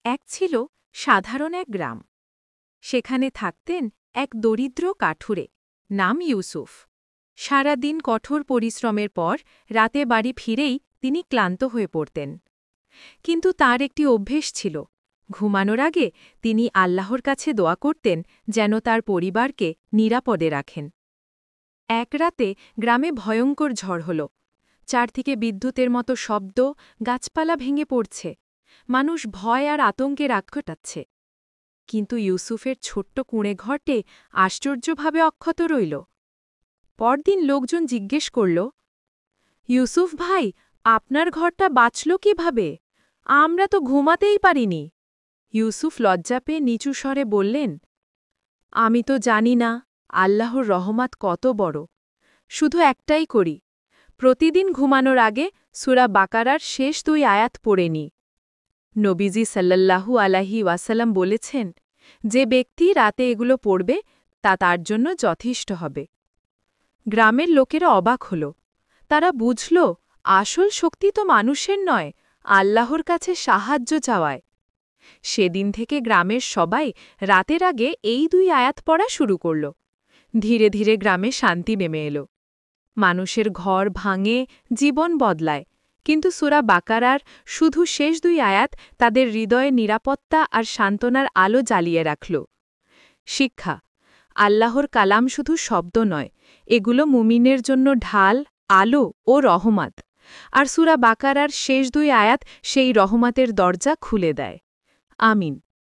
এক ছিল সাধারণ এক গ্রাম। সেখানে থাকতেন এক দরিদ্র কাঠুরে, নাম ইউসুফ। সারাদিন কঠোর পরিশ্রমের পর রাতে বাড়ি ফিরেই তিনি ক্লান্ত হয়ে পড়তেন। কিন্তু তার একটি অভ্যেস ছিল, ঘুমানোর আগে তিনি আল্লাহর কাছে দোয়া করতেন যেন তার পরিবারকে নিরাপদে রাখেন। এক রাতে গ্রামে ভয়ঙ্কর ঝড় হল। চারদিকে বিদ্যুতের মতো শব্দ, গাছপালা ভেঙে পড়ছে। মানুষ ভয় আর আতঙ্কে রাত কাটাচ্ছে। কিন্তু ইউসুফের ছোট্ট কুঁড়ে ঘরটে আশ্চর্যভাবে অক্ষত রইল। পরদিন লোকজন জিজ্ঞেস করল, ইউসুফ ভাই, আপনার ঘরটা বাঁচল কিভাবে? আমরা তো ঘুমাতেই পারিনি। ইউসুফ লজ্জা পেয়ে নিচু স্বরে বললেন, আমি তো জানি না আল্লাহর রহমত কত বড়। শুধু একটাই করি, প্রতিদিন ঘুমানোর আগে সূরা বাকারার শেষ 2 আয়াত পড়ে নিই। নবীজি সাল্লাল্লাহু আলাইহি ওয়াসাল্লাম বলেছেন, যে ব্যক্তি রাতে এগুলো পড়বে তা তার জন্য যথেষ্ট হবে। গ্রামের লোকেরা অবাক হল। তারা বুঝল, আসল শক্তি তো মানুষের নয়, আল্লাহর কাছে সাহায্য চাওয়ায়। সেদিন থেকে গ্রামের সবাই রাতের আগে এই 2 আয়াত পড়া শুরু করল। ধীরে ধীরে গ্রামে শান্তি নেমে এলো। মানুষের ঘর ভাঙে, জীবন বদলায়, কিন্তু সূরা বাকারার শুধু শেষ 2 আয়াত তাদের হৃদয়ে নিরাপত্তা আর সান্ত্বনার আলো জ্বালিয়ে রাখল। শিক্ষা: আল্লাহর কালাম শুধু শব্দ নয়, এগুলো মুমিনের জন্য ঢাল, আলো ও রহমত। আর সূরা বাকারার শেষ 2 আয়াত সেই রহমতের দরজা খুলে দেয়। আমিন।